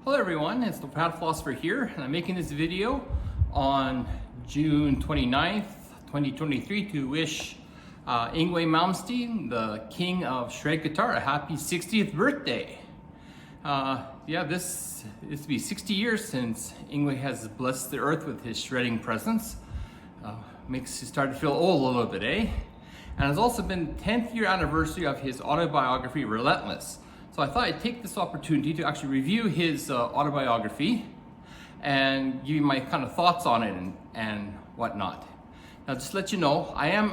Hello everyone, it's the Proud Philosopher here, and I'm making this video on June 29th, 2023 to wish Yngwie Malmsteen, the king of shred guitar, a happy 60th birthday. This is to be 60 years since Yngwie has blessed the earth with his shredding presence. Makes you start to feel old a little bit, eh? And it's also been 10th year anniversary of his autobiography, Relentless. So I thought I'd take this opportunity to actually review his autobiography and give you my kind of thoughts on it and whatnot. Now, just to let you know, I am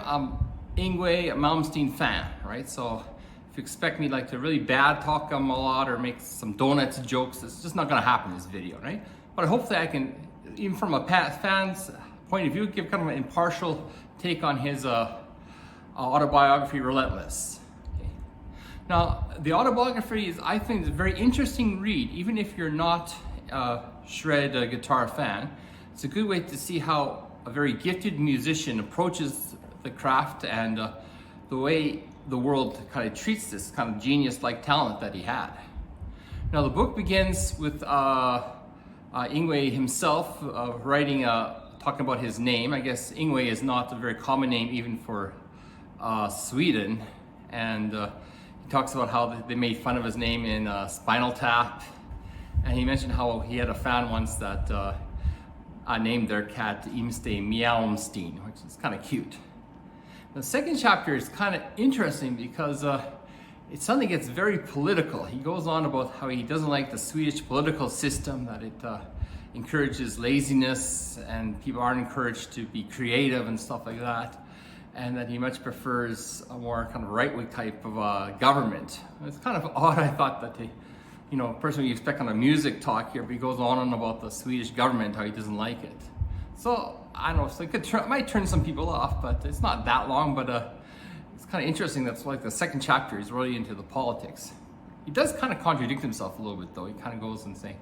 Yngwie Malmsteen fan, right? So if you expect me to really bad talk him a lot or make some donuts jokes, it's just not gonna happen in this video, right? But hopefully I can, even from a fan's point of view, give kind of an impartial take on his autobiography, Relentless. Now, the autobiography is, I think, a very interesting read, even if you're not a shred guitar fan. It's a good way to see how a very gifted musician approaches the craft and the way the world kind of treats this kind of genius-like talent that he had. Now, the book begins with Yngwie himself writing, talking about his name. I guess Yngwie is not a very common name even for Sweden, and he talks about how they made fun of his name in Spinal Tap, and he mentioned how he had a fan once that named their cat Yngwie Malmsteen, which is kind of cute. The second chapter is kind of interesting because it suddenly gets very political. He goes on about how he doesn't like the Swedish political system, that it encourages laziness and people aren't encouraged to be creative and stuff like that, and that he much prefers a more kind of right-wing type of government. It's kind of odd, I thought, that he, personally you expect kind of music talk here, but he goes on and about the Swedish government, how he doesn't like it. So, I don't know, so it might turn some people off, but it's not that long, but it's kind of interesting that's like the second chapter is really into the politics. He does kind of contradict himself a little bit though. He kind of goes and saying,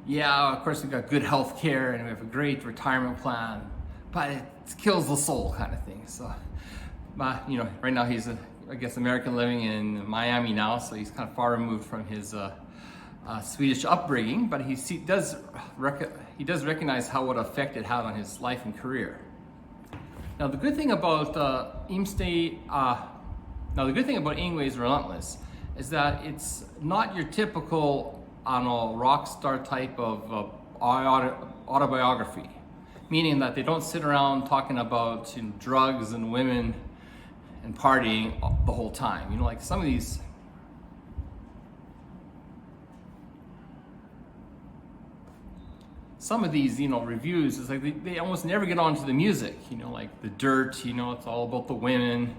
yeah, of course we've got good health care and we have a great retirement plan, but it kills the soul kind of thing. So, right now he's, I guess, American living in Miami now, so he's kind of far removed from his Swedish upbringing, but he does recognize what effect it had on his life and career. Now, the good thing about Yngwie's Relentless is that it's not your typical, rock star type of autobiography. Meaning that they don't sit around talking about drugs and women and partying the whole time. Like some of these reviews, it's like they almost never get onto the music. Like The Dirt, it's all about the women.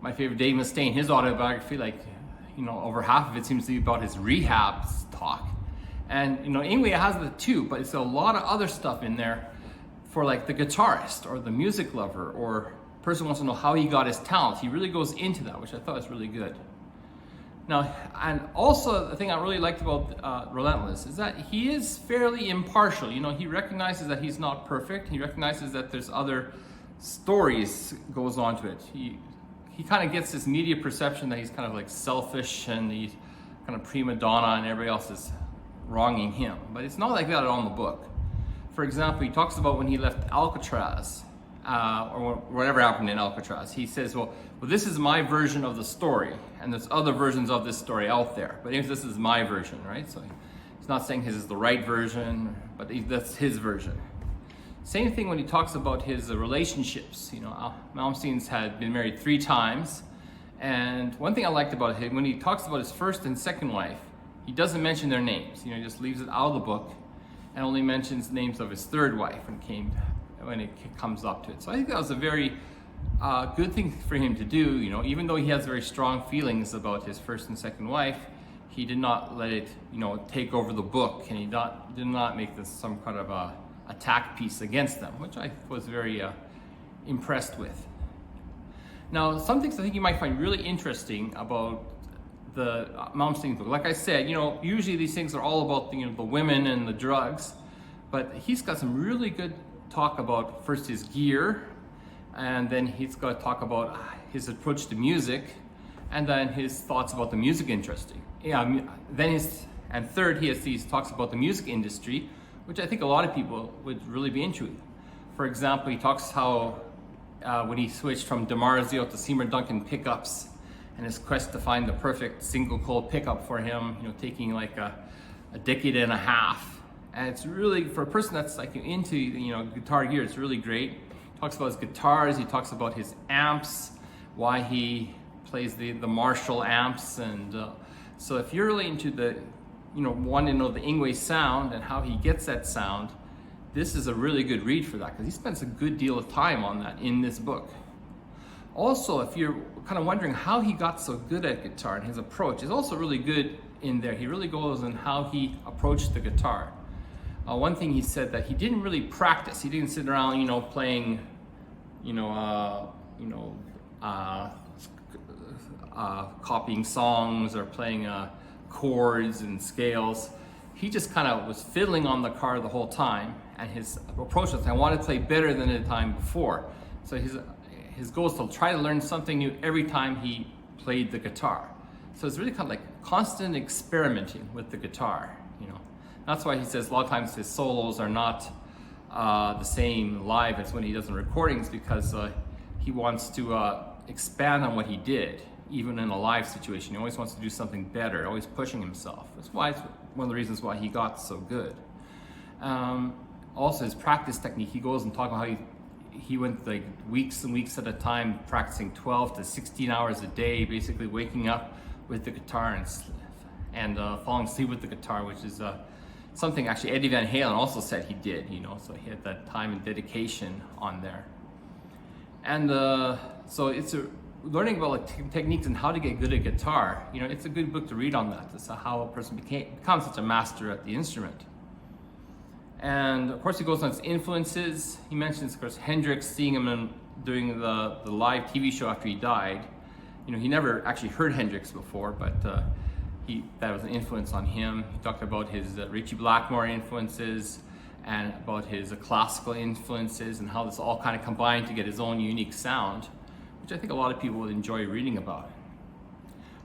My favorite, Dave Mustaine, his autobiography, over half of it seems to be about his rehab talk. And Yngwie has the two, but it's a lot of other stuff in there for the guitarist or the music lover or person who wants to know how he got his talent. He really goes into that, which I thought was really good. Now, and also the thing I really liked about Relentless is that he is fairly impartial. He recognizes that he's not perfect. He recognizes that there's other stories goes on to it. He kind of gets this media perception that he's kind of selfish and he's kind of prima donna and everybody else is wronging him. But it's not like that at all in the book. For example, he talks about when he left Alcatraz, or whatever happened in Alcatraz. He says, well, this is my version of the story, and there's other versions of this story out there, but this is my version, right? So he's not saying his is the right version, but that's his version. Same thing when he talks about his relationships. Malmsteen's had been married 3 times, and one thing I liked about him, when he talks about his first and second wife, he doesn't mention their names. He just leaves it out of the book and only mentions names of his third wife when it comes up to it. So I think that was a very good thing for him to do. Even though he has very strong feelings about his first and second wife, he did not let it, take over the book, and he did not make this some kind of a attack piece against them, which I was very impressed with. Now, some things I think you might find really interesting about the Malmsteen book. Like I said, usually these things are all about the women and the drugs, but he's got some really good talk about first his gear, and then he's got to talk about his approach to music, and then his thoughts about the music industry. Then And third, he talks about the music industry, which I think a lot of people would really be into. For example, he talks how when he switched from DiMarzio to Seymour Duncan pickups and his quest to find the perfect single coil pickup for him, taking like a decade and a half. And it's really, for a person that's like into guitar gear, it's really great. He talks about his guitars, he talks about his amps, why he plays the Marshall amps, and so if you're really into the want to know the Yngwie sound and how he gets that sound, this is a really good read for that, because he spends a good deal of time on that in this book. Also, if you're kind of wondering how he got so good at guitar, and his approach is also really good in there. He really goes on how he approached the guitar. One thing he said, that he didn't really practice. He didn't sit around, playing, copying songs or playing chords and scales. He just kind of was fiddling on the guitar the whole time, and his approach was, I want to play better than the time before. So his goal is to try to learn something new every time he played the guitar. So it's really kind of like constant experimenting with the guitar. That's why he says a lot of times his solos are not the same live as when he does in recordings, because he wants to expand on what he did, even in a live situation. He always wants to do something better, always pushing himself. That's why it's one of the reasons why he got so good. Also, his practice technique, he goes and talks about how he went like weeks and weeks at a time practicing 12 to 16 hours a day, basically waking up with the guitar and falling asleep with the guitar, which is something actually Eddie Van Halen also said he did, so he had that time and dedication on there. And so it's learning about techniques and how to get good at guitar. It's a good book to read on that. It's how a person becomes such a master at the instrument. And of course he goes on his influences. He mentions, of course, Hendrix, seeing him doing the live TV show after he died. He never actually heard Hendrix before, but that was an influence on him. He talked about his Ritchie Blackmore influences and about his classical influences and how this all kind of combined to get his own unique sound, which I think a lot of people would enjoy reading about.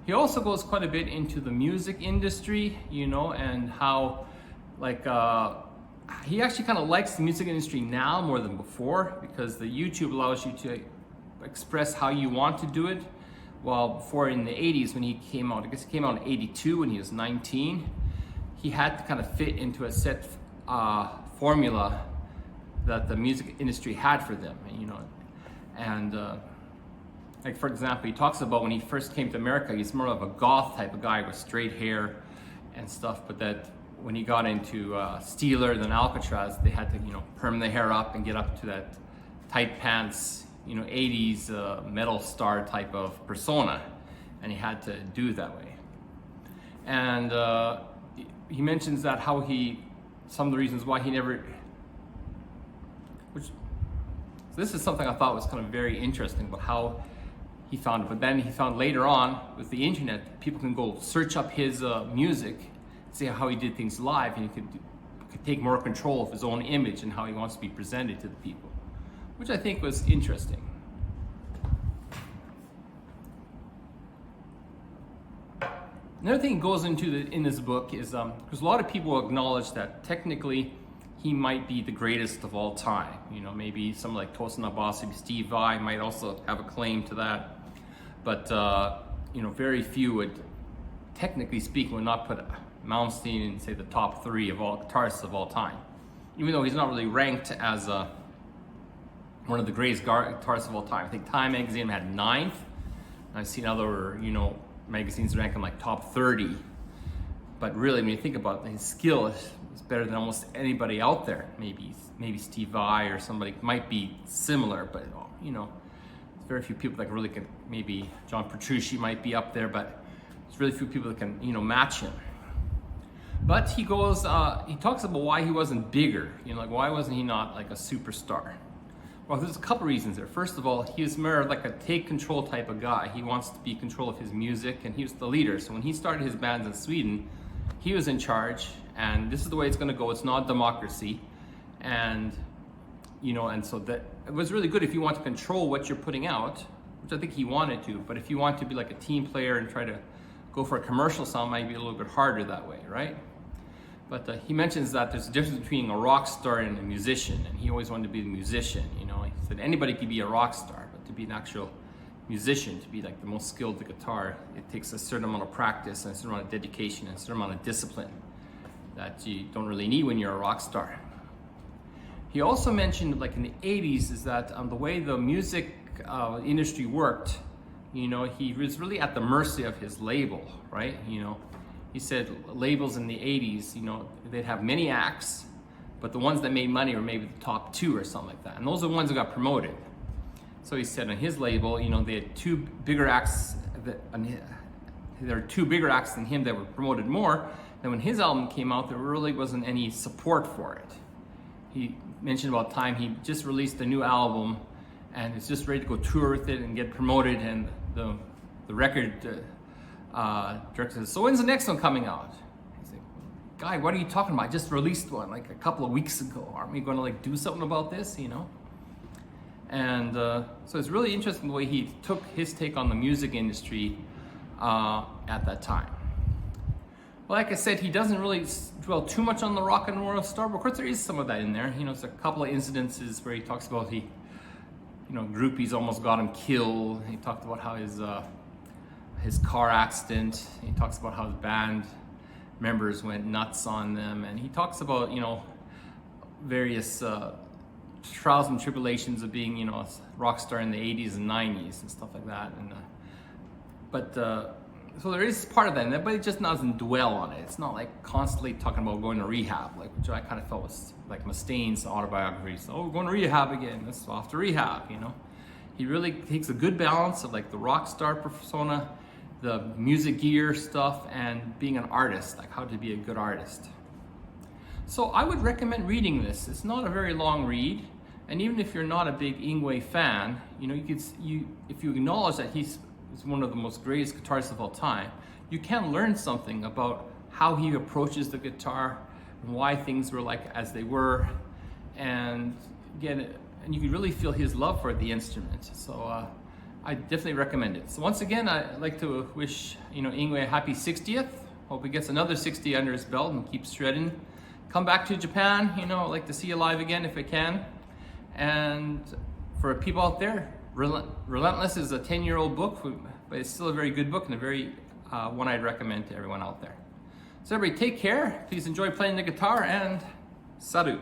He also goes quite a bit into the music industry, and how he actually kind of likes the music industry now more than before, because the YouTube allows you to express how you want to do it. While before, in the 80s when he came out, I guess he came out in 82 when he was 19, he had to kind of fit into a set formula that the music industry had for them, and like, for example, he talks about when he first came to America, he's more of a goth type of guy with straight hair and stuff, but that when he got into Steeler, then Alcatraz, they had to, perm the hair up and get up to that tight pants, 80s metal star type of persona, and he had to do it that way. And he mentions that how some of the reasons why he never, so this is something I thought was kind of very interesting about how he found it. But then he found later on with the internet, people can go search up his music, see how he did things live, and he could take more control of his own image and how he wants to be presented to the people, which I think was interesting. Another thing goes into in this book is because a lot of people acknowledge that technically he might be the greatest of all time. Maybe someone like Tosin Abasi, Steve Vai might also have a claim to that, but very few would, technically speaking, would not put Malmsteen in, say, the top 3 of all guitarists of all time, even though he's not really ranked as one of the greatest guitarists of all time. I think Time magazine had 9th. I've seen other, magazines rank him like top 30. But really, when you think about it, his skill is better than almost anybody out there. Maybe Steve Vai or somebody might be similar, but very few people that really can. Maybe John Petrucci might be up there, but there's really few people that can match him. But he talks about why he wasn't bigger. Why wasn't he not like a superstar? Well, there's a couple reasons there. First of all, he was more like a take control type of guy. He wants to be in control of his music, and he was the leader. So when he started his bands in Sweden, he was in charge, and this is the way it's going to go. It's not democracy, and so that it was really good if you want to control what you're putting out, which I think he wanted to. But if you want to be like a team player and try to go for a commercial sound might be a little bit harder that way, right? But he mentions that there's a difference between a rock star and a musician, and he always wanted to be the musician. You know, he said anybody could be a rock star, but to be an actual musician, to be like the most skilled at the guitar, it takes a certain amount of practice and a certain amount of dedication and a certain amount of discipline that you don't really need when you're a rock star. He also mentioned, like in the 80s, is that the way the music industry worked, you know, he was really at the mercy of his label, right? You know, he said labels in the 80s, you know, they'd have many acts, but the ones that made money were maybe the top 2 or something like that. And those are the ones that got promoted. So he said on his label, you know, they had 2 bigger acts, there were 2 bigger acts than him that were promoted more. And when his album came out, there really wasn't any support for it. He mentioned about time he just released a new album and is just ready to go tour with it and get promoted, and the record director says, so when's the next one coming out? He's like, guy, what are you talking about? I just released one like a couple of weeks ago. Aren't we going to like do something about this, you know? And so it's really interesting the way he took his take on the music industry at that time. Well, like I said, he doesn't really dwell too much on the rock and roll star, but of course there is some of that in there. You know, there's a couple of incidences where he talks about groupies almost got him killed. He talked about how his car accident. He talks about how his band members went nuts on them, and he talks about, you know, various trials and tribulations of being, you know, a rock star in the 80s and 90s and stuff like that. And so there is part of that, but it just doesn't dwell on it. It's not like constantly talking about going to rehab, like, which I kind of felt was like Musteen's autobiography. So, oh, we're going to rehab again. Let's off to rehab, you know. He really takes a good balance of like the rock star persona, the music gear stuff, and being an artist, like how to be a good artist. So I would recommend reading this. It's not a very long read, and even if you're not a big Yngwie fan, you know, if you acknowledge that he's one of the most greatest guitarists of all time, you can learn something about how he approaches the guitar and why things were like as they were, and again, and you can really feel his love for the instrument. So I definitely recommend it. So once again, I'd like to wish, you know, Yngwie a happy 60th. Hope he gets another 60 under his belt and keeps shredding. Come back to Japan, you know, I'd like to see you live again if I can. And for people out there, Relentless is a 10-year-old book, but it's still a very good book and a very one I'd recommend to everyone out there. So everybody take care, please enjoy playing the guitar, and salut.